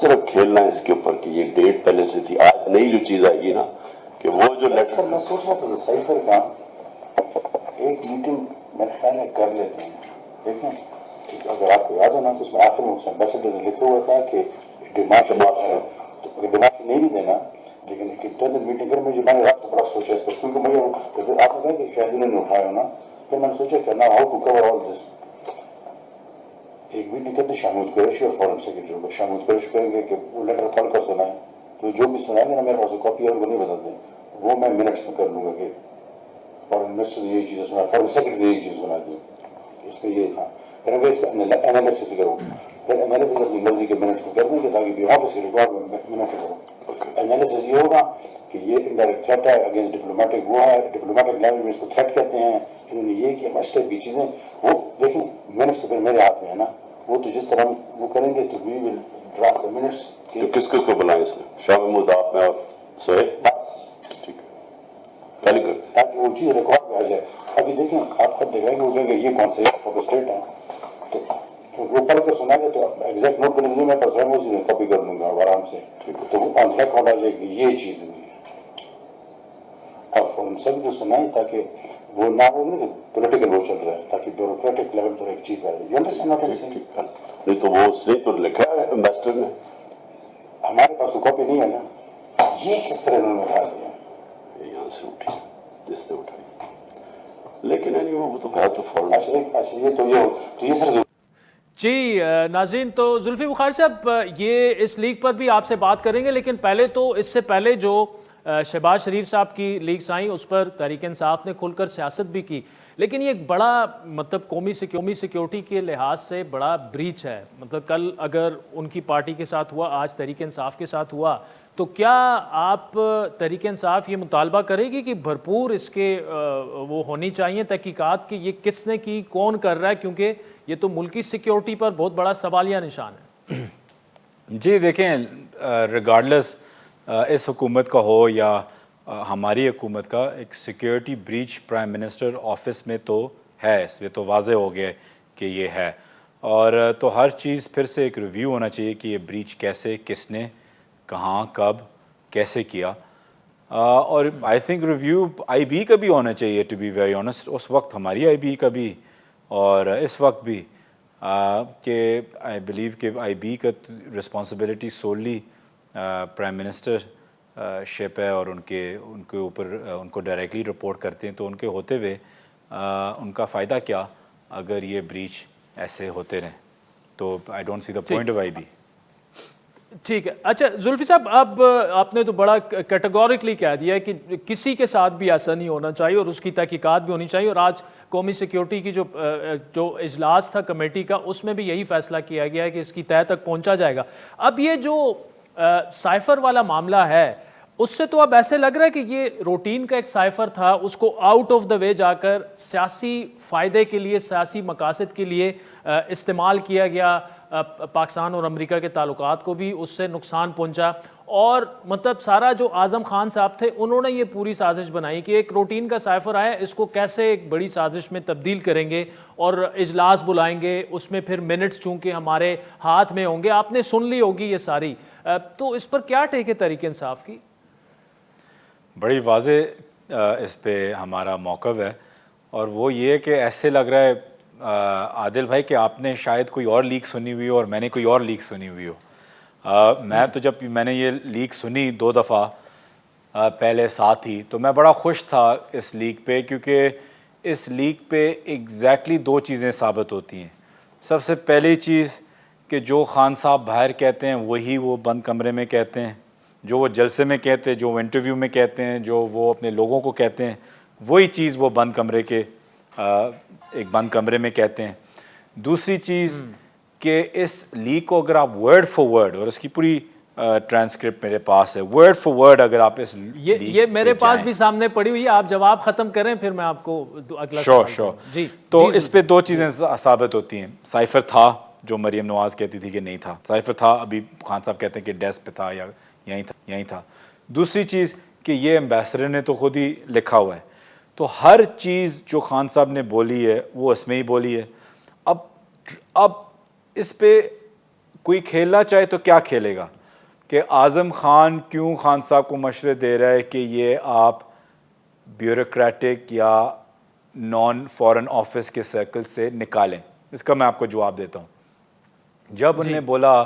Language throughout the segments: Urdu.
صرف کھیلنا ہے اس کے اوپر کہ یہ ڈیٹ پہلے سے تھی. آج نئی جو چیز آئے گی نا کہ وہ جو لیٹر میں سوچ رہا تھا سائفر کا ایک میٹنگ میرے خیال ہے کر لیتے ہیں. دیکھیں اگر آپ کو یاد ہو نا تو اس میں آخر میں ایمبیسڈر نے لکھا ہوا تھا کہ ڈیمانڈ تو اگر ڈیمانڈ نہیں بھی دینا لیکن ایک انٹرنل میٹنگ کر مجھے میں نے رات کو بڑا سوچا اس پر کیونکہ مجھے آپ نے کہا کہ شاید انہوں نے اٹھایا نا پھر میں نے سوچا کہ نا ہاؤ ٹو کور آل دس. ایک میٹنگ کرتے شامل قریشی اور فارن سیکرٹری کو شامل قریشی کریں گے کہ وہ لیٹر پڑھ کر سنائیں تو جو بھی سنائیں گے نا میرے پاس کاپی اور وہ نہیں بتاتے وہ میں منٹس میں کر لوں گا کہ فارن منسٹر نے یہ چیزیں سنا فارن سیکرٹری نے یہ چیز سنا دی اس میں یہ تھا. پھر اگر اس کا انالیسس کرو پھر انالیسس اپنی مرضی کے منٹس میں کر دیں گے تاکہ بھی آفس کے ریکارڈ میں منٹ کروں. انالیسس یہ ہوگا کہ یہ انڈائریکٹ تھریٹ ہے اگینسٹ ڈپلومیٹک وہ ہے ڈپلومیٹک لینگویج میں اس کو تھریٹ کہتے ہیں انہوں نے یہ کیا مسٹر کی چیزیں وہ دیکھیں منٹس تو پھر میرے ہاتھ میں ہے نا وہ تو جس طرح وہ کریں گے تو وی ول ڈرافٹ دی منٹس. تو کس کس کو بلائیں اس میں شاہ محمود آپ میں اور سہیل ٹھیک ہے کل کرتے تاکہ وہ چیز ریکارڈ میں آ جائے. ابھی دیکھیں آپ خود دیکھیں گے وہ کہیں گے یہ کون سے فوٹو اسٹیٹ ہے تو وہ پڑھ کر سنا گے تو ایگزیکٹ نوٹ کر لیجیے میں پرسوں میں اسی میں کاپی کر دوں گا آرام سے تو وہ آن ریکارڈ آ جائے گی یہ چیز ہوئی ہے. اور فون سب جو سنائیں تاکہ وہ نہ ہو کہ پولیٹیکل وہ چل رہا ہے تاکہ بیوروکریٹک لیول پر ایک چیز آئے. نہیں تو وہ اس نے تو لکھا ہے ایمبیسڈر نے ہمارے پاس تو کاپی نہیں ہے نا یہ کس طرح انہوں نے اٹھا دیا یہاں سے اٹھی جس نے اٹھائی لیکن وہ تو ہے تو فوراً اچھا یہ تو یہ سر جی ناظرین تو زلفی بخاری صاحب یہ اس لیگ پر بھی آپ سے بات کریں گے لیکن پہلے تو اس سے پہلے جو شہباز شریف صاحب کی لیگز آئیں اس پر تحریک انصاف نے کھل کر سیاست بھی کی لیکن یہ ایک بڑا مطلب قومی سیکیورٹی کے لحاظ سے بڑا بریچ ہے. مطلب کل اگر ان کی پارٹی کے ساتھ ہوا آج تحریک انصاف کے ساتھ ہوا تو کیا آپ تحریک انصاف یہ مطالبہ کرے گی کہ بھرپور اس کے وہ ہونی چاہیے تحقیقات کہ یہ کس نے کی کون کر رہا ہے کیونکہ یہ تو ملکی سیکیورٹی پر بہت بڑا سوالیہ نشان ہے. جی دیکھیں ریگارڈلیس اس حکومت کا ہو یا ہماری حکومت کا ایک security breach prime minister office میں تو ہے اس میں تو واضح ہو گیا کہ یہ ہے اور تو ہر چیز پھر سے ایک ریویو ہونا چاہیے کہ یہ بریچ کیسے کس نے کہاں کب کیسے کیا اور I think review I B کا بھی ہونا چاہیے ٹو بی ویری آنیسٹ اس وقت ہماری آئی بی کا بھی اور اس وقت بھی کہ آئی بلیو کہ آئی بی کا رسپانسبلٹی سوللی پرائم منسٹر شپ ہے اور ان کے اوپر ان کو ڈائریکٹلی رپورٹ کرتے ہیں تو ان کے ہوتے ہوئے ان کا فائدہ کیا اگر یہ بریچ ایسے ہوتے رہیں تو I don't see the point of I B. ٹھیک ہے. اچھا زلفی صاحب اب آپ نے تو بڑا کیٹیگورکلی کہہ دیا ہے کہ کسی کے ساتھ بھی ایسا نہیں ہونا چاہیے اور اس کی تحقیقات بھی ہونی چاہیے اور آج قومی سیکیورٹی کی جو اجلاس تھا کمیٹی کا اس میں بھی یہی فیصلہ کیا گیا ہے کہ اس کی تہہ تک پہنچا جائے گا. اب یہ جو سائفر والا معاملہ ہے اس سے تو اب ایسے لگ رہا ہے کہ یہ روٹین کا ایک سائفر تھا اس کو آؤٹ آف دا وے جا کر سیاسی فائدے کے لیے سیاسی مقاصد کے لیے استعمال کیا گیا. پاکستان اور امریکہ کے تعلقات کو بھی اس سے نقصان پہنچا اور مطلب سارا جو اعظم خان صاحب تھے انہوں نے یہ پوری سازش بنائی کہ ایک روٹین کا سائفر آیا اس کو کیسے ایک بڑی سازش میں تبدیل کریں گے اور اجلاس بلائیں گے اس میں پھر منٹس چونکہ ہمارے ہاتھ میں ہوں گے. آپ نے سن لی ہوگی یہ ساری تو اس پر کیا ٹیک ہے تحریک انصاف کی؟ بڑی واضح اس پہ ہمارا موقف ہے اور وہ یہ کہ ایسے لگ رہا ہے عادل بھائی کہ آپ نے شاید کوئی اور لیک سنی ہوئی ہو اور میں نے کوئی اور لیک سنی ہوئی ہو. میں تو جب میں نے یہ لیک سنی 2 دفعہ پہلے ساتھ ہی تو میں بڑا خوش تھا اس لیک پہ کیونکہ اس لیک پہ ایگزیکٹلی 2 چیزیں ثابت ہوتی ہیں. سب سے پہلی چیز کہ جو خان صاحب باہر کہتے ہیں وہی وہ بند کمرے میں کہتے ہیں, جو وہ جلسے میں کہتے ہیں, جو وہ انٹرویو میں کہتے ہیں, جو وہ اپنے لوگوں کو کہتے ہیں وہی چیز وہ بند کمرے کے ایک بند کمرے میں کہتے ہیں. دوسری چیز کہ اس لیک کو اگر آپ ورڈ فار ورڈ, اور اس کی پوری ٹرانسکرپٹ میرے پاس ہے, ورڈ فار ورڈ اگر آپ اس یہ میرے پاس بھی سامنے پڑی ہوئی ہے, آپ جواب ختم کریں پھر میں آپ کو اگلا شور جی. تو اس پہ 2 چیزیں ثابت ہوتی ہیں. سائفر تھا جو مریم نواز کہتی تھی کہ نہیں تھا, سائفر تھا ابھی خان صاحب کہتے ہیں کہ ڈیسک پہ تھا یا یہیں تھا. دوسری چیز کہ یہ ایمبیسڈر نے تو خود ہی لکھا ہوا ہے تو ہر چیز جو خان صاحب نے بولی ہے وہ اس میں ہی بولی ہے. اب اس پہ کوئی کھیلنا چاہے تو کیا کھیلے گا کہ اعظم خان کیوں خان صاحب کو مشورے دے رہا ہے کہ یہ آپ بیوروکریٹک یا نان فارن آفس کے سرکل سے نکالیں. اس کا میں آپ کو جواب دیتا ہوں. جب انہوں نے بولا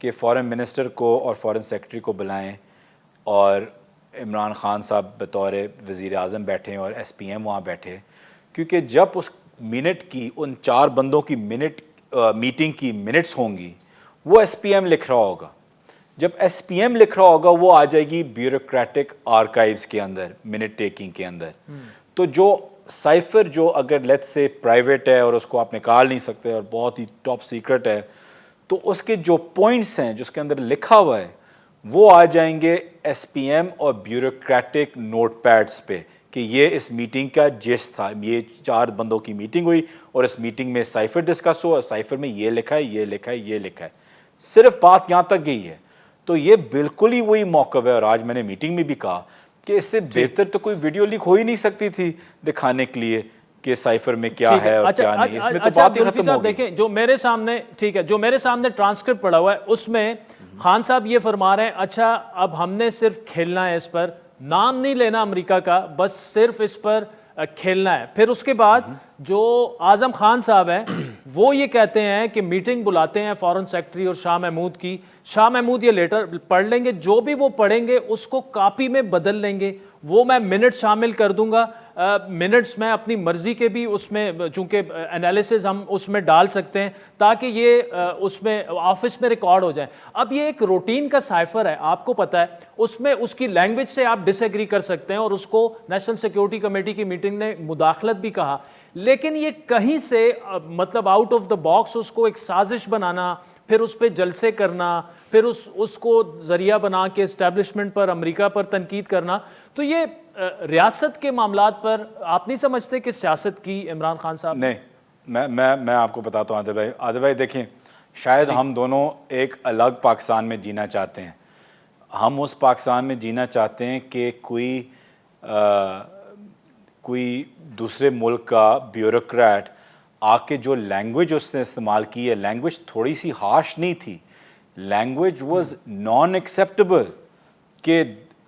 کہ فارن منسٹر کو اور فارن سیکرٹری کو بلائیں اور عمران خان صاحب بطور وزیر اعظم بیٹھے اور ایس پی ایم وہاں بیٹھے, کیونکہ جب اس منٹ کی ان 4 بندوں کی میٹنگ کی منٹس ہوں گی وہ ایس پی ایم لکھ رہا ہوگا. جب ایس پی ایم لکھ رہا ہوگا وہ آ جائے گی بیوروکریٹک آرکائیوز کے اندر, منٹ ٹیکنگ کے اندر. تو جو سائفر جو اگر لیٹ سے پرائیویٹ ہے اور اس کو آپ نکال نہیں سکتے اور بہت ہی ٹاپ سیکرٹ ہے, تو اس کے جو پوائنٹس ہیں جس کے اندر لکھا ہوا ہے وہ آ جائیں گے ایس پی ایم اور بیوروکریٹک نوٹ پیڈز پہ کہ یہ اس میٹنگ کا جس تھا, یہ 4 بندوں کی میٹنگ ہوئی اور اس میٹنگ میں سائفر ڈسکس ہوا, سائفر میں یہ لکھا ہے, یہ لکھا ہے, یہ لکھا ہے. صرف بات یہاں تک گئی ہے. تو یہ بالکل ہی وہی موقف ہے, اور آج میں نے میٹنگ میں بھی کہا کہ اس سے بہتر تو کوئی ویڈیو لیک ہو ہی نہیں سکتی تھی دکھانے کے لیے کہ سائفر میں کیا ہے اور کیا نہیں. اس میں تو بات ہی ختم ہو گئی. دیکھیں جو میرے سامنے, ٹھیک ہے, جو میرے سامنے ٹرانسکرپٹ پڑا ہوا ہے اس میں خان صاحب یہ فرما رہے ہیں اچھا اب ہم نے صرف کھیلنا ہے, اس پر نام نہیں لینا امریکہ کا, بس صرف اس پر کھیلنا ہے. پھر اس کے بعد جو اعظم خان صاحب ہیں وہ یہ کہتے ہیں کہ میٹنگ بلاتے ہیں فارن سیکرٹری اور شاہ محمود کی. شاہ محمود یہ لیٹر پڑھ لیں گے, جو بھی وہ پڑھیں گے اس کو کاپی میں بدل لیں گے, وہ میں منٹ شامل کر دوں گا. منٹس میں اپنی مرضی کے بھی اس میں, چونکہ انالیسز ہم اس میں ڈال سکتے ہیں تاکہ یہ اس میں آفس میں ریکارڈ ہو جائے. اب یہ ایک روٹین کا سائفر ہے, آپ کو پتہ ہے, اس میں اس کی لینگویج سے آپ ڈس ایگری کر سکتے ہیں اور اس کو نیشنل سیکیورٹی کمیٹی کی میٹنگ نے مداخلت بھی کہا, لیکن یہ کہیں سے مطلب آؤٹ آف دا باکس اس کو ایک سازش بنانا, پھر اس پہ جلسے کرنا, پھر اس کو ذریعہ بنا کے اسٹیبلشمنٹ پر, امریکہ پر تنقید کرنا. تو یہ ریاست کے معاملات پر آپ نہیں سمجھتے کہ سیاست کی عمران خان صاحب؟ نہیں, میں آپ کو بتاتا ہوں عادل بھائی, دیکھیں شاید ہم دونوں ایک الگ پاکستان میں جینا چاہتے ہیں. ہم اس پاکستان میں جینا چاہتے ہیں کہ کوئی دوسرے ملک کا بیوروکریٹ آ کے جو لینگویج اس نے استعمال کی ہے, لینگویج تھوڑی سی ہارش نہیں تھی, لینگویج واز نان ایکسیپٹیبل کہ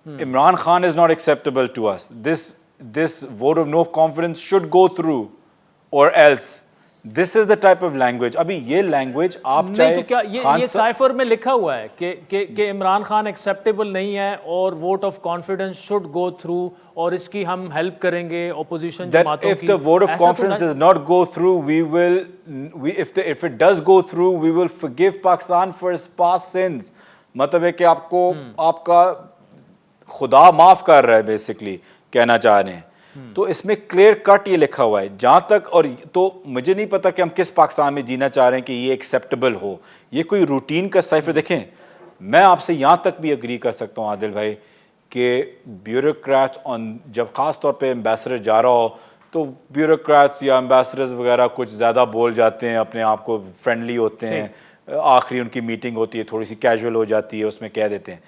Imran Khan is not acceptable to us, this vote of no confidence should go through or else. This is the type of language. ابھی یہ لینگویج آپ چاہے یہ سائفر میں لکھا ہوا ہے کہ عمران خان ایکسیپٹیبل نہیں ہے اور vote of confidence should go through, اور اس کی ہم ہیلپ کریں گے اپوزیشن جماعتوں کی. If the vote of confidence does not go through, if it does go through, we will forgive Pakistan for its past sins. مطلب ہے کہ آپ کا خدا معاف کر رہا ہے بیسکلی کہنا چاہ رہے ہیں. تو اس میں کلیئر کٹ یہ لکھا ہوا ہے جہاں تک, اور تو مجھے نہیں پتا کہ ہم کس پاکستان میں جینا چاہ رہے ہیں کہ یہ ایکسیپٹیبل ہو. یہ کوئی روٹین کا سائفر. دیکھیں میں آپ سے یہاں تک بھی اگری کر سکتا ہوں عادل بھائی کہ بیوروکریٹس جب خاص طور پہ ایمبیسڈر جا رہا ہو تو بیوروکریٹس یا ایمبیسڈرز وغیرہ کچھ زیادہ بول جاتے ہیں, اپنے آپ کو فرینڈلی ہوتے ہیں, آخری ان کی میٹنگ ہوتی ہے تھوڑی سی کیجول ہو جاتی ہے, اس میں کہہ دیتے ہیں.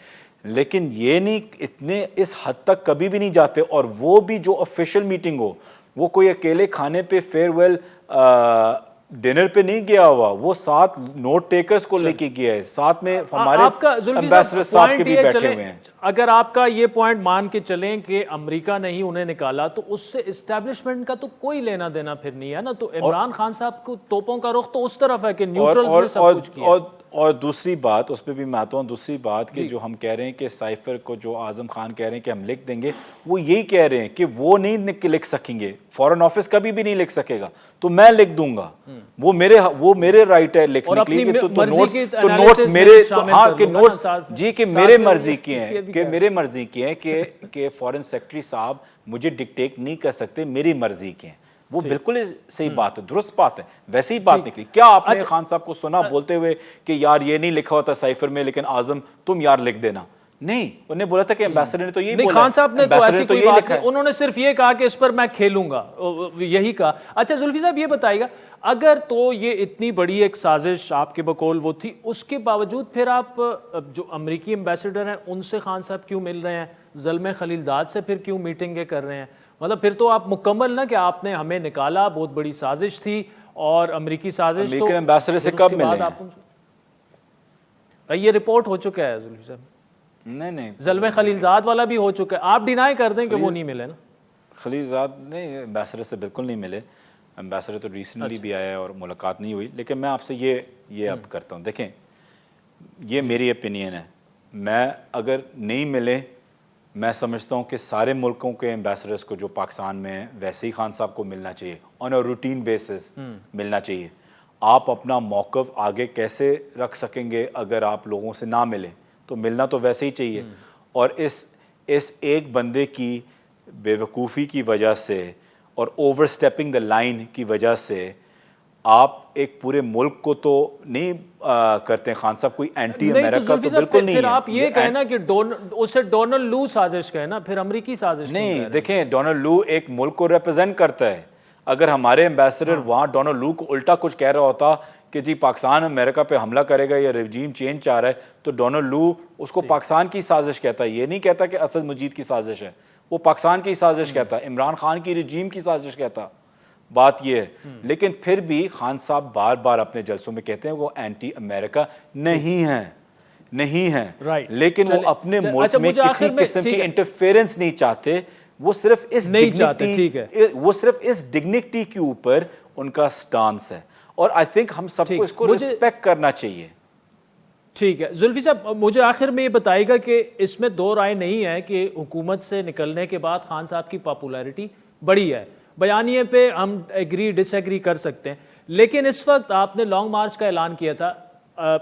لیکن یہ نہیں, اتنے اس حد تک کبھی بھی نہیں جاتے. اور وہ بھی جو آفیشیل میٹنگ ہو, وہ کوئی اکیلے کھانے پہ فیئر ویل ڈنر پہ نہیں گیا ہوا, وہ 7 نوٹ ٹیکرز کو لے کے گیا ہے, ساتھ میں ہمارے ایمبیسڈر صاحب کے بھی بیٹھے ہوئے ہیں. اگر آپ کا یہ پوائنٹ مان کے چلیں کہ امریکہ نے ہی انہیں نکالا, تو اس سے اسٹیبلشمنٹ کا تو کوئی لینا دینا پھر نہیں ہے نا. تو عمران خان صاحب کو توپوں کا رخ تو اس طرف ہے کہ نیوٹرلز نے سب کچھ کیا. اور دوسری بات, اس پہ بھی میں آتا ہوں, دوسری بات کہ جو ہم کہہ رہے ہیں کہ سائفر کو جو اعظم خان کہہ رہے ہیں کہ ہم لکھ دیں گے, وہ یہی کہہ رہے ہیں کہ وہ نہیں لکھ سکیں گے, فارن آفس کبھی بھی نہیں لکھ سکے گا, تو میں لکھ دوں گا. وہ میرے رائٹ ہے لکھنے کے لیے, تو نوٹس میرے, ہاں کہ نوٹس جی کہ میرے مرضی کے ہیں, کہ میرے مرضی کے ہیں کہ فارن سیکرٹری صاحب مجھے ڈکٹیٹ نہیں کر سکتے, میری مرضی کے ہیں. وہ بالکل صحیح بات ہے, درست بات ہے, ویسے ہی بات نکلی. کیا آپ نے خان صاحب کو سنا بولتے ہوئے کہ یار یہ نہیں لکھا ہوتا سائفر میں, لیکن اعظم تم یار لکھ دینا؟ نہیں, انہوں نے بولا تھا کہ ایمبیسڈر نے تو یہی بولا, خان صاحب نے تو ایسی کوئی بات نہیں, انہوں نے صرف یہ کہا کہ اس پر میں کھیلوں گا, یہی کہا. اچھا زلفی صاحب یہ بتائیے گا, اگر تو یہ اتنی بڑی ایک سازش آپ کے بقول وہ تھی, اس کے باوجود پھر آپ جو امریکی ایمبیسڈر ہیں ان سے خان صاحب کیوں مل رہے ہیں, زلمے خلیل داد سے پھر کیوں میٹنگیں کر رہے ہیں؟ مطلب پھر تو آپ مکمل نا کہ آپ نے ہمیں نکالا, بہت بڑی سازش تھی, اور امریکی سازش, تو ایمبیسڈر سے کب ملے ہیں؟ یہ رپورٹ ہو چکا ہے زلفی صاحب, نہیں زلمے خلیلزاد والا بھی ہو چکا ہے, آپ ڈینائی کر دیں کہ وہ نہیں ملے نا. خلیلزاد نہیں, ایمبیسڈر سے بالکل نہیں ملے, ایمبیسڈر تو ریسنٹلی بھی آیا ہے اور ملاقات نہیں ہوئی. لیکن میں آپ سے یہ اب کرتا ہوں, دیکھیں یہ میری اپینین ہے, میں اگر نہیں ملے, میں سمجھتا ہوں کہ سارے ملکوں کے ایمبیسڈرس کو جو پاکستان میں ہیں ویسے ہی خان صاحب کو ملنا چاہیے, آن اے روٹین بیسس ملنا چاہیے. آپ اپنا موقف آگے کیسے رکھ سکیں گے اگر آپ لوگوں سے نہ ملیں, تو ملنا تو ویسے ہی چاہیے. اور اس ایک بندے کی بے وقوفی کی وجہ سے اور اوور سٹیپنگ دا لائن کی وجہ سے آپ ایک پورے ملک کو تو نہیں کرتے خان صاحب, کوئی اینٹی امریکہ تو بالکل نہیں ہے. پھر آپ یہ کہنا کہ اسے ڈونلڈ لو سازش کہنا, پھر امریکی سازش نہیں. دیکھیں ڈونلڈ لو ایک ملک کو ریپرزینٹ کرتا ہے. اگر ہمارے ایمبیسڈر وہاں ڈونلڈ لو کو الٹا کچھ کہہ رہا ہوتا کہ جی پاکستان امریکہ پہ حملہ کرے گا یا رجیم چینج چاہ رہا ہے, تو ڈونلڈ لو اس کو پاکستان کی سازش کہتا ہے. یہ نہیں کہتا کہ اسد مجید کی سازش ہے, وہ پاکستان کی سازش کہتا ہے, عمران خان کی رجیم کی سازش کہتا. بات یہ ہے. لیکن پھر بھی خان صاحب بار بار اپنے جلسوں میں کہتے ہیں وہ اینٹی امریکہ نہیں ہیں, لیکن وہ اپنے ملک میں کسی قسم کی انٹرفیرنس نہیں چاہتے. وہ صرف اس ڈگنیٹی کے اوپر ان کا سٹانس ہے, اور آئی تھنک ہم سب کو اس کو ریسپیکٹ کرنا چاہیے. ٹھیک ہے زلفی صاحب, مجھے آخر میں یہ بتائے گا کہ اس میں دو رائے نہیں ہے کہ حکومت سے نکلنے کے بعد خان صاحب کی پاپولیرٹی بڑی ہے. بیانیے پہ ہم ایگری ڈس ایگری کر سکتے ہیں, لیکن اس وقت آپ نے لانگ مارچ کا اعلان کیا تھا.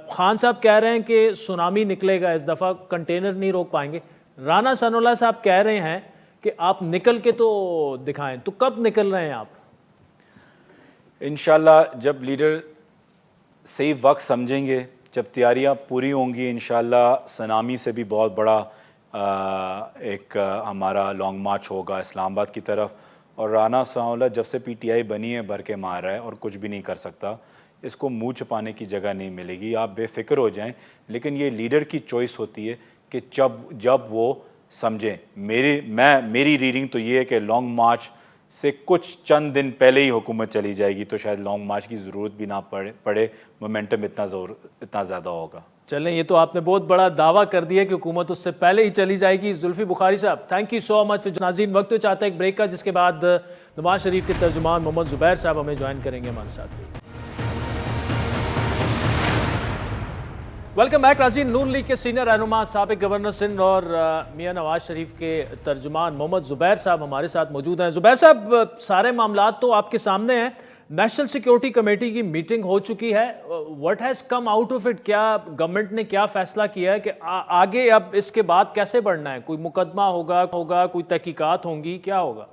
خان صاحب کہہ رہے ہیں کہ سونامی نکلے گا اس دفعہ, کنٹینر نہیں روک پائیں گے. رانا ثناء اللہ صاحب کہہ رہے ہیں کہ آپ نکل کے تو دکھائیں. تو کب نکل رہے ہیں آپ؟ انشاءاللہ جب لیڈر صحیح وقت سمجھیں گے, جب تیاریاں پوری ہوں گی, انشاءاللہ سونامی سے بھی بہت بڑا ایک ہمارا لانگ مارچ ہوگا اسلام آباد کی طرف. اور رانا ثناء اللہ جب سے پی ٹی آئی بنی ہے بھر کے مار رہا ہے اور کچھ بھی نہیں کر سکتا. اس کو منہ چھپانے کی جگہ نہیں ملے گی, آپ بے فکر ہو جائیں. لیکن یہ لیڈر کی چوائس ہوتی ہے کہ جب وہ سمجھیں. میری ریڈنگ تو یہ ہے کہ لانگ مارچ سے کچھ چند دن پہلے ہی حکومت چلی جائے گی, تو شاید لانگ مارچ کی ضرورت بھی نہ پڑے, مومنٹم اتنا زیادہ ہوگا. چلیں, یہ تو آپ نے بہت بڑا دعویٰ کر دیا کہ حکومت اس سے پہلے ہی چلی جائے گی. زلفی بخاری صاحب, تھینک یو سو مچ. ناظرین وقت تو چاہتا ہے ایک بریک کا, جس کے بعد نواز شریف کے ترجمان محمد زبیر صاحب ہمیں جوائن کریں گے ہمارے ساتھ. ویلکم بیک ناظرین. نون لیگ کے سینئر رہنما سابق گورنر سندھ اور میاں نواز شریف کے ترجمان محمد زبیر صاحب ہمارے ساتھ موجود ہیں. زبیر صاحب, سارے معاملات تو آپ کے سامنے ہیں. نیشنل سیکیورٹی کمیٹی کی میٹنگ ہو چکی ہے. What has come out of it? کیا گورنمنٹ نے کیا فیصلہ کیا ہے کہ آگے اب اس کے بعد کیسے بڑھنا ہے؟ کوئی مقدمہ ہوگا, کوئی تحقیقات ہوں گی, کیا ہوگا؟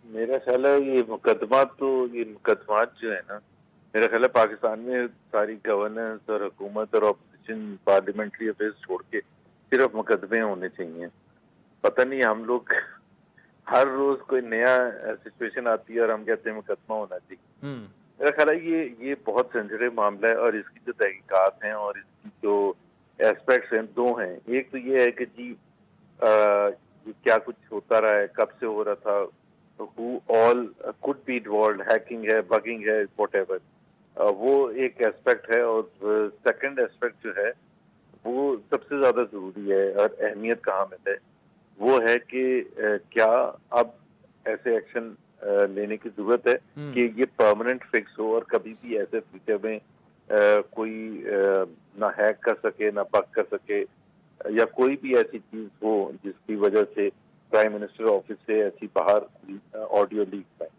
میرا خیال ہے یہ مقدمات جو ہے نا, میرا خیال ہے پاکستان میں ساری گورننس اور حکومت اور اپوزیشن پارلیمنٹری افیئرس چھوڑ کے صرف مقدمے ہونے چاہیے. پتہ نہیں ہم لوگ ہر روز کوئی نیا سچویشن آتی ہے اور ہم کہتے ہیں مقدمہ ہونا چاہیے. میرا خیال ہے یہ بہت سینسیٹیو معاملہ ہے, اور اس کی جو تحقیقات ہیں اور اس کی جو ایسپیکٹس ہیں دو ہیں. ایک تو یہ ہے کہ جی یہ کیا کچھ ہوتا رہا ہے, کب سے ہو رہا تھا, who all could be involved, hacking ہے, bugging ہے, whatever. وہ ایک ایسپیکٹ ہے. اور سیکنڈ ایسپیکٹ جو ہے وہ سب سے زیادہ ضروری ہے اور اہمیت کا حامل ہے, وہ ہے کہ کیا اب ایسے ایکشن لینے کی ضرورت ہے کہ یہ پرماننٹ فکس ہو اور کبھی بھی ایسے فیوچر میں کوئی نہ ہیک کر سکے, نہ بگ کر سکے, یا کوئی بھی ایسی چیز ہو جس کی وجہ سے پرائم منسٹر آفس سے ایسی باہر آڈیو لیک پائے.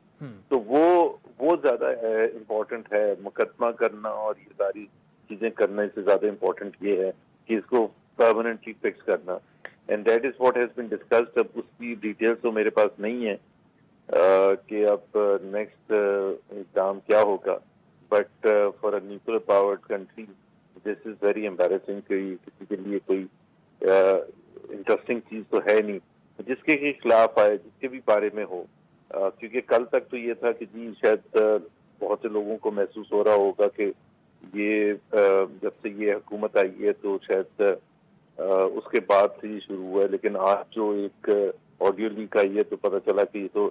تو وہ زیادہ امپورٹنٹ ہے. مقدمہ کرنا اور یہ ساری چیزیں کرنے سے زیادہ امپورٹنٹ یہ ہے کہ اس کو پرماننٹلی فکس کرنا. And that is what has been discussed. اب اس کی ڈیٹیلز تو میرے پاس نہیں ہے کہ اب نیکسٹ اقدام کیا ہوگا, but for a nuclear powered country this is very embarrassing کہ کسی کے لیے کوئی انٹرسٹنگ چیز تو ہے نہیں جس کے خلاف آئے, جس کے بھی بارے میں ہو. کیونکہ کل تک تو یہ تھا کہ جی شاید بہت سے لوگوں کو محسوس ہو رہا ہوگا کہ یہ جب سے یہ حکومت آئی ہے تو شاید اس کے بعد سے یہ شروع ہوا ہے. لیکن آج جو ایک آڈیو لیک آئی ہے تو پتہ چلا کہ یہ تو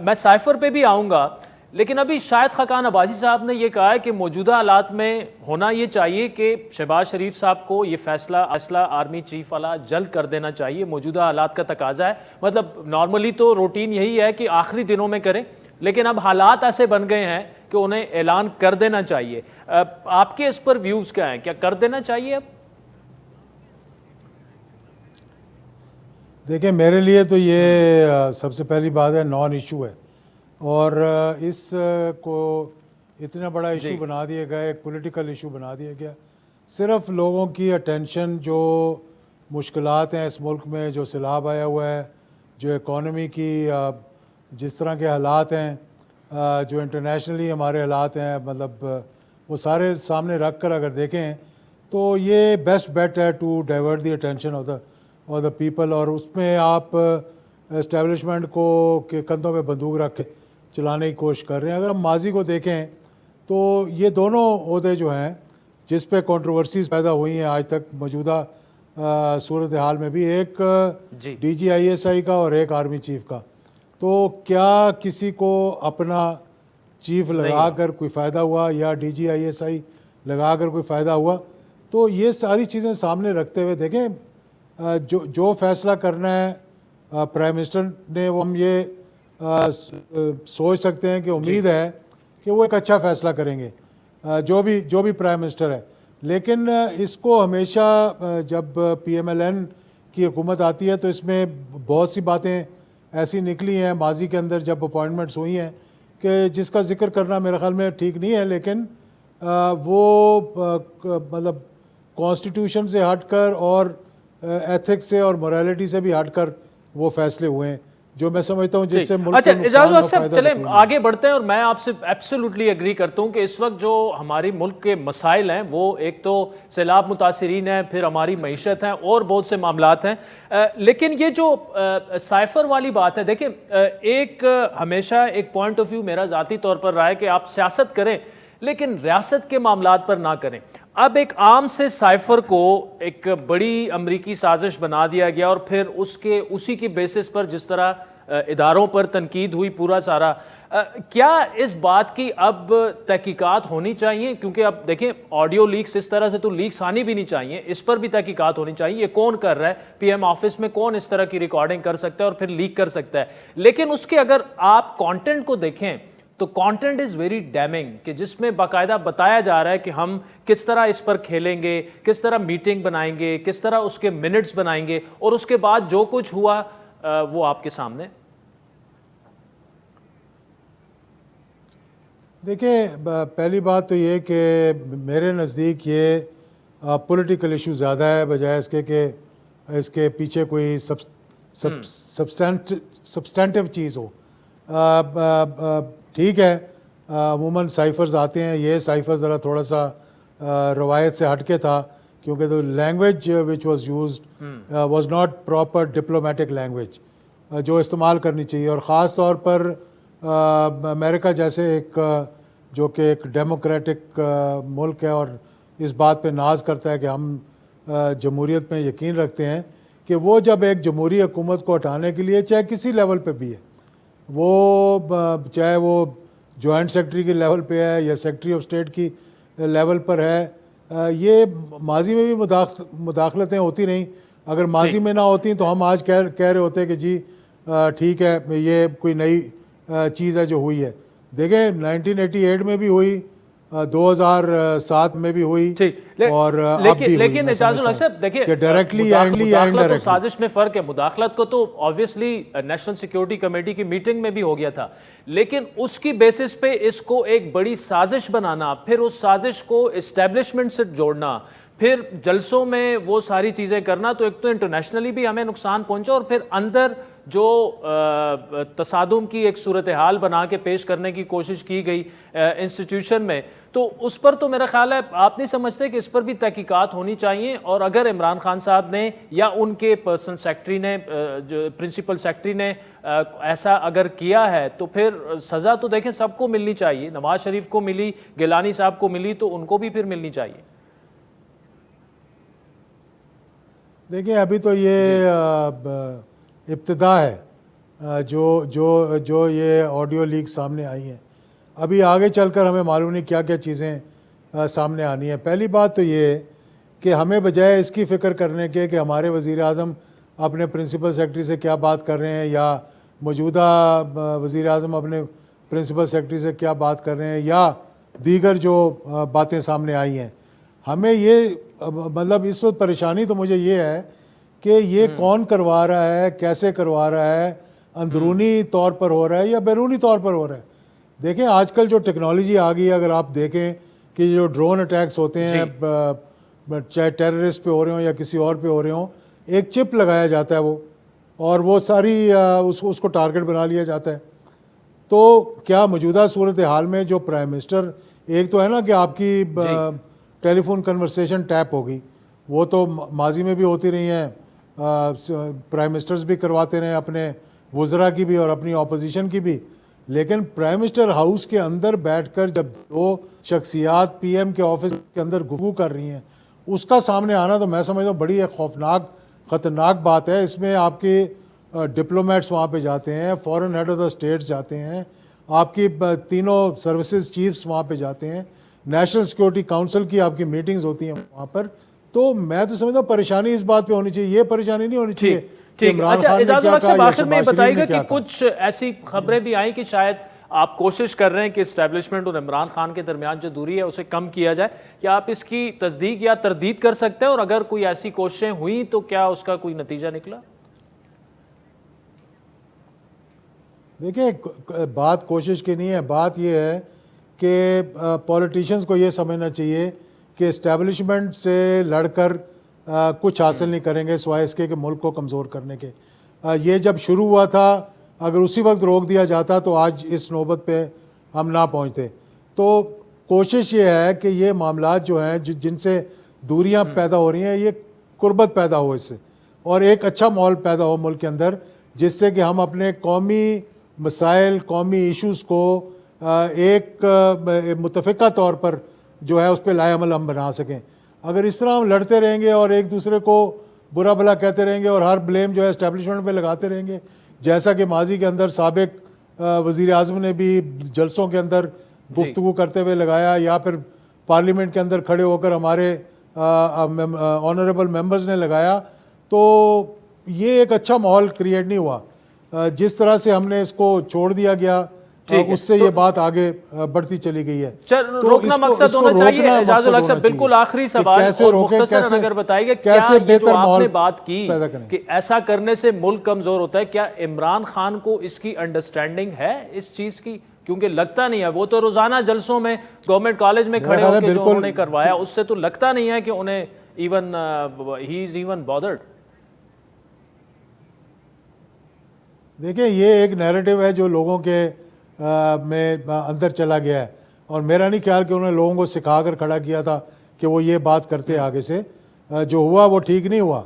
میں سائفر پہ بھی آؤں گا، لیکن ابھی شاہد خاقان عباسی صاحب نے یہ کہا ہے کہ موجودہ حالات میں ہونا یہ چاہیے کہ شہباز شریف صاحب کو یہ فیصلہ آرمی چیف والا جلد کر دینا چاہیے، موجودہ حالات کا تقاضا ہے. مطلب نارملی تو روٹین یہی ہے کہ آخری دنوں میں کریں، لیکن اب حالات ایسے بن گئے ہیں کہ انہیں اعلان کر دینا چاہیے. آپ کے اس پر ویوز کیا ہیں؟ کیا کر دینا چاہیے اب؟ دیکھیں میرے لیے تو یہ سب سے پہلی بات ہے نان ایشو ہے، اور اس کو اتنا بڑا ایشو بنا دیا گیا، ایک پولیٹیکل ایشو بنا دیا گیا. صرف لوگوں کی اٹینشن جو مشکلات ہیں اس ملک میں، جو سیلاب آیا ہوا ہے، جو اکانومی کی جس طرح کے حالات ہیں، جو انٹرنیشنلی ہمارے حالات ہیں، مطلب وہ سارے سامنے رکھ کر اگر دیکھیں تو یہ بیسٹ بیٹ ہے to divert the attention of the people. اور اس میں آپ اسٹیبلشمنٹ کو کے کندھوں پہ بندوق رکھ کے چلانے کی کوشش کر رہے ہیں. اگر ہم ماضی کو دیکھیں تو یہ دونوں عہدے جو ہیں جس پہ کنٹروورسیز پیدا ہوئی ہیں آج تک موجودہ صورتحال میں بھی، ایک D G I S I کا اور ایک آرمی چیف کا، تو کیا کسی کو اپنا چیف لگا کر کوئی فائدہ ہوا یا D G I S I لگا کر کوئی فائدہ ہوا؟ تو یہ ساری چیزیں سامنے رکھتے ہوئے دیکھیں جو فیصلہ کرنا ہے پرائم منسٹر نے، وہ ہم یہ سوچ سکتے ہیں کہ امید ہے کہ وہ ایک اچھا فیصلہ کریں گے جو بھی پرائم منسٹر ہے. لیکن اس کو ہمیشہ جب پی ایم ایل این کی حکومت آتی ہے تو اس میں بہت سی باتیں ایسی نکلی ہیں ماضی کے اندر جب اپوائنٹمنٹس ہوئی ہیں کہ جس کا ذکر کرنا میرے خیال میں ٹھیک نہیں ہے، لیکن وہ مطلب کانسٹیٹیوشن سے ہٹ کر اور ایتھکس سے اور موریلٹی سے بھی ہٹ کر وہ فیصلے ہوئے ہیں جو میں سمجھتا ہوں جس سے ملک اچھا کو اعجاز نقصان صاحب چلیں آگے بڑھتے ہیں. اور میں آپ سے ایبسولوٹلی ایگری کرتا ہوں کہ اس وقت جو ہماری ملک کے مسائل ہیں وہ ایک تو سیلاب متاثرین ہیں، پھر ہماری معیشت ہیں اور بہت سے معاملات ہیں. لیکن یہ جو سائفر والی بات ہے، دیکھیں ایک ہمیشہ ایک پوائنٹ آف ویو میرا ذاتی طور پر رہا ہے کہ آپ سیاست کریں لیکن ریاست کے معاملات پر نہ کریں. اب ایک عام سے سائفر کو ایک بڑی امریکی سازش بنا دیا گیا اور پھر اسی کی بیسس پر جس طرح اداروں پر تنقید ہوئی پورا سارا، کیا اس بات کی اب تحقیقات ہونی چاہیے؟ کیونکہ اب دیکھیں آڈیو لیکس اس طرح سے تو لیکس آنی بھی نہیں چاہیے، اس پر بھی تحقیقات ہونی چاہیے. یہ کون کر رہا ہے؟ پی ایم آفس میں کون اس طرح کی ریکارڈنگ کر سکتا ہے اور پھر لیک کر سکتا ہے؟ لیکن اس کے اگر آپ کانٹینٹ کو دیکھیں تو کانٹینٹ از ویری ڈیمنگ، کہ جس میں باقاعدہ بتایا جا رہا ہے کہ ہم کس طرح اس پر کھیلیں گے، کس طرح میٹنگ بنائیں گے، کس طرح اس کے منٹس بنائیں گے، اور اس کے بعد جو کچھ ہوا وہ آپ کے سامنے. دیکھیں پہلی بات تو یہ کہ میرے نزدیک یہ پولیٹیکل ایشو زیادہ ہے بجائے اس کے کہ اس کے پیچھے کوئی سبسٹینٹیو چیز ہو. ٹھیک ہے عموماً سائفرز آتے ہیں، یہ سائفر ذرا تھوڑا سا روایت سے ہٹ کے تھا کیونکہ the language which was used was not proper diplomatic language جو استعمال کرنی چاہیے. اور خاص طور پر امریکہ جیسے ایک جو کہ ایک ڈیموکریٹک ملک ہے اور اس بات پہ ناز کرتا ہے کہ ہم جمہوریت میں یقین رکھتے ہیں، کہ وہ جب ایک جمہوری حکومت کو ہٹانے کے لیے چاہے کسی لیول پہ بھی ہے، وہ چاہے وہ جوائنٹ سیکرٹری کے لیول پہ ہے یا سیکرٹری آف اسٹیٹ کی لیول پر ہے، یہ ماضی میں بھی مداخلتیں ہوتی رہیں. اگر ماضی میں نہ ہوتی تو ہم آج کہہ رہے ہوتے کہ جی ٹھیک ہے یہ کوئی نئی چیز ہے جو ہوئی ہے. دیکھیں 1988 میں بھی ہوئی، 2007 میں بھی ہوئی اور اب بھی ہوئی. لیکن اعجاز الحق صاحب دیکھیں مداخلت اور سازش میں فرق ہے. مداخلت کو تو آبویسلی نیشنل سیکیورٹی کمیٹی کی میٹنگ میں بھی ہو گیا تھا، لیکن اس کی بیسس پہ اس کو ایک بڑی سازش بنانا، پھر اس سازش کو اسٹیبلشمنٹ سے جوڑنا، پھر جلسوں میں وہ ساری چیزیں کرنا، تو ایک تو انٹرنیشنلی بھی ہمیں نقصان پہنچا اور پھر اندر جو تصادم کی ایک صورتحال بنا کے پیش کرنے کی کوشش کی گئی انسٹیٹیوشن میں، تو اس پر تو میرا خیال ہے آپ نہیں سمجھتے کہ اس پر بھی تحقیقات ہونی چاہیے؟ اور اگر عمران خان صاحب نے یا ان کے پرسنل سیکرٹری نے پرنسپل سیکرٹری نے ایسا اگر کیا ہے تو پھر سزا تو دیکھیں سب کو ملنی چاہیے. نواز شریف کو ملی، گیلانی صاحب کو ملی، تو ان کو بھی پھر ملنی چاہیے. دیکھیں ابھی تو یہ ابتدا ہے، جو یہ آڈیو لیک سامنے آئی ہیں. ابھی آگے چل کر ہمیں معلوم نہیں کیا کیا چیزیں سامنے آنی ہیں. پہلی بات تو یہ کہ ہمیں بجائے اس کی فکر کرنے کے کہ ہمارے وزیر اعظم اپنے پرنسپل سیکرٹری سے کیا بات کر رہے ہیں یا موجودہ وزیر اعظم اپنے پرنسپل سیکرٹری سے کیا بات کر رہے ہیں یا دیگر جو باتیں سامنے آئی ہیں, ہمیں یہ مطلب اس وقت پریشانی تو مجھے یہ ہے کہ یہ کون کروا رہا ہے, کیسے کروا رہا ہے, اندرونی طور پر ہو رہا ہے یا بیرونی طور پر ہو رہا ہے. دیکھیں آج کل جو ٹیکنالوجی آ گئی ہے, اگر آپ دیکھیں کہ جو ڈرون اٹیکس ہوتے ہیں چاہے ٹیررسٹ پہ ہو رہے ہوں یا کسی اور پہ ہو رہے ہوں, ایک چپ لگایا جاتا ہے اور وہ ساری اس کو ٹارگٹ بنا لیا جاتا ہے. تو کیا موجودہ صورتحال میں جو پرائم منسٹر, ایک تو ہے نا کہ آپ کی ٹیلی فون کنورسیشن ٹیپ ہوگی, وہ تو ماضی میں بھی ہوتی رہی ہیں, پرائم منسٹرز بھی کرواتے رہے اپنے وزراء کی بھی اور اپنی اپوزیشن کی بھی, لیکن پرائم منسٹر ہاؤس کے اندر بیٹھ کر جب دو شخصیات پی ایم کے آفس کے اندر گفتگو کر رہی ہیں, اس کا سامنے آنا تو میں سمجھتا ہوں بڑی ایک خوفناک خطرناک بات ہے. اس میں آپ کے ڈپلومیٹس وہاں پہ جاتے ہیں, فورن ہیڈ آف دا اسٹیٹس جاتے ہیں, آپ کی تینوں سروسز چیفس وہاں پہ جاتے ہیں, نیشنل سیکورٹی کاؤنسل کی آپ کی میٹنگز ہوتی ہیں وہاں پر. تو میں تو سمجھتا ہوں پریشانی اس بات پہ ہونی چاہیے, یہ پریشانی نہیں ہونی چاہیے کہ عمران خان نے کیا کہا یا شہباز شریف نے کیا کہا. کچھ ایسی خبریں بھی آئیں کہ شاید آپ کوشش کر رہے ہیں کہ اسٹیبلشمنٹ اور عمران خان کے درمیان جو دوری ہے اسے کم کیا جائے. کیا آپ اس کی تصدیق یا تردید کر سکتے ہیں, اور اگر کوئی ایسی کوششیں ہوئیں تو کیا اس کا کوئی نتیجہ نکلا؟ دیکھیں بات کوشش کی نہیں ہے, بات یہ ہے کہ پولیٹیشینز کو یہ سمجھنا چاہیے کہ اسٹیبلشمنٹ سے لڑ کر کچھ حاصل نہیں کریں گے سوائے اس کے کہ ملک کو کمزور کرنے کے. یہ جب شروع ہوا تھا, اگر اسی وقت روک دیا جاتا تو آج اس نوبت پہ ہم نہ پہنچتے. تو کوشش یہ ہے کہ یہ معاملات جو ہیں جن سے دوریاں پیدا ہو رہی ہیں, یہ قربت پیدا ہو اس سے, اور ایک اچھا ماحول پیدا ہو ملک کے اندر, جس سے کہ ہم اپنے قومی مسائل, قومی ایشوز کو ایک متفقہ طور پر جو ہے اس پہ لائے عمل ہم بنا سکیں. اگر اس طرح ہم لڑتے رہیں گے اور ایک دوسرے کو برا بھلا کہتے رہیں گے اور ہر بلیم جو ہے اسٹیبلشمنٹ پہ لگاتے رہیں گے, جیسا کہ ماضی کے اندر سابق وزیر اعظم نے بھی جلسوں کے اندر گفتگو کرتے ہوئے لگایا, یا پھر پارلیمنٹ کے اندر کھڑے ہو کر ہمارے آنریبل ممبرز نے لگایا, تو یہ ایک اچھا ماحول کریٹ نہیں ہوا. جس طرح سے ہم نے اس کو چھوڑ دیا گیا اس سے یہ بات آگے بڑھتی چلی گئی ہے. روکنا مقصد ہونا چاہیے. اعجاز الحق صاحب, بالکل آخری سوال, اور مختصراً اگر بتائیے گا کیا یہ جو آپ نے بات کی کہ ایسا کرنے سے ملک کمزور ہوتا ہے, کیا عمران خان کو اس کی انڈرسٹینڈنگ ہے اس چیز کی؟ کیونکہ لگتا نہیں ہے, وہ تو روزانہ جلسوں میں گورنمنٹ کالج میں کھڑے ہو کے جو انہوں نے کروایا, اس سے تو لگتا نہیں ہے کہ انہیں even he is even bothered. دیکھیں یہ ایک نیریٹو ہے جو لوگوں کے میں اندر چلا گیا ہے, اور میرا نہیں خیال کہ انہوں نے لوگوں کو سکھا کر کھڑا کیا تھا کہ وہ یہ بات کرتے آگے سے. جو ہوا وہ ٹھیک نہیں ہوا,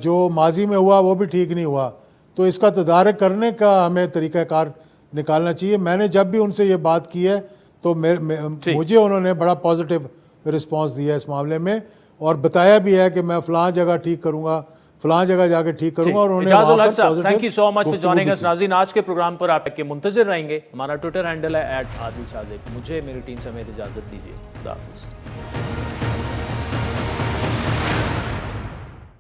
جو ماضی میں ہوا وہ بھی ٹھیک نہیں ہوا. تو اس کا تدارک کرنے کا ہمیں طریقہ کار نکالنا چاہیے. میں نے جب بھی ان سے یہ بات کی ہے تو مجھے انہوں نے بڑا پازیٹیو رسپانس دیا اس معاملے میں, اور بتایا بھی ہے کہ میں فلاں جگہ ٹھیک کروں گا, فلاں جگہ جا کے ٹھیک کروں گا, اور انہوں نے وہاں پر positive. Thank you so much for joining us. ناظرین, آج کے پروگرام پر آپ کے منتظر رہیں گے. ہمارا ٹویٹر ہینڈل ہے @عادل صادق. مجھے میری ٹیم سمیت اجازت دیجیے. خدا حافظ.